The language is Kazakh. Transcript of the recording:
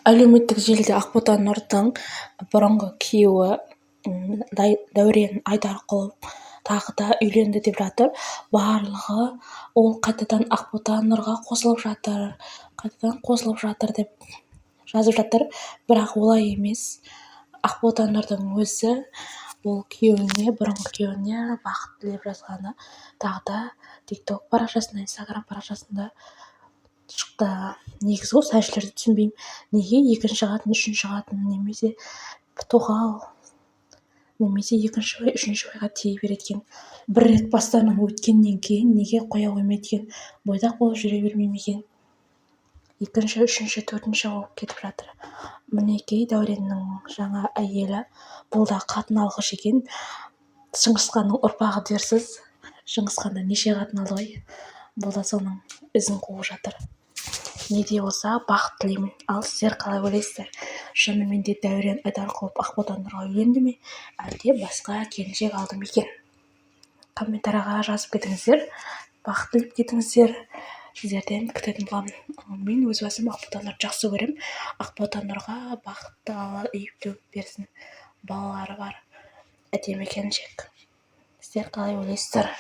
Әлеуметтік желіде Ақбота Нұрдың бұрынғы күйеуі Дәурен Айдарқұлов тағы да үйленді деп жатыр. Барлығы ол қайтадан Ақбота Нұрға қосылып жатыр деп жазып жатыр. Бірақ олай емес. Ақбота Нұрдың өзі ол бұрынғы күйеуіне бақыт тілеп жазғаны тағы да TikTok парақшасында, Instagram парақшасында шықты. Негізі осы әншілерді түсінбеймін. Неге екінші қатын, үшінші қатын немесе тоқал немесе екінші бай, үшінші байға тие береді екен. Бір рет бастан өткеннен кейін неге қоя қоймайды екен? Бойдақ болып жүре бермей ме екен? Екінші, үшінші, төртінші болып кетіп жатыр. Мінекей Дәуреннің жаңа әйелі бұл да қатын алғыш екен. Шыңғысханның ұрпағы дерсіз. Шыңғысханда неше қатын алды ғой. Бұл да соның ізін қуып жатыр. Не де болса бақыт тілеймін. Ал сіздер қалай ойлайсыздар? Шынымен де Дәурен Айдарқұлов Ақбота Нұрға үйленді ме? Әлде басқа келіншек алды ма екен? Комментарияға жазып кетіңіздер. Бақыт тілеп кетіңіздер. Сіздерден күтетін боламын. Мен өз басым Ақбота Нұрды жақсы көремін. Ақбота Нұрға бақытты алла үйіп-төгіп берсін. Балалары бар. Әдемі келіншек. Сіздер қалай ойлайсыздар?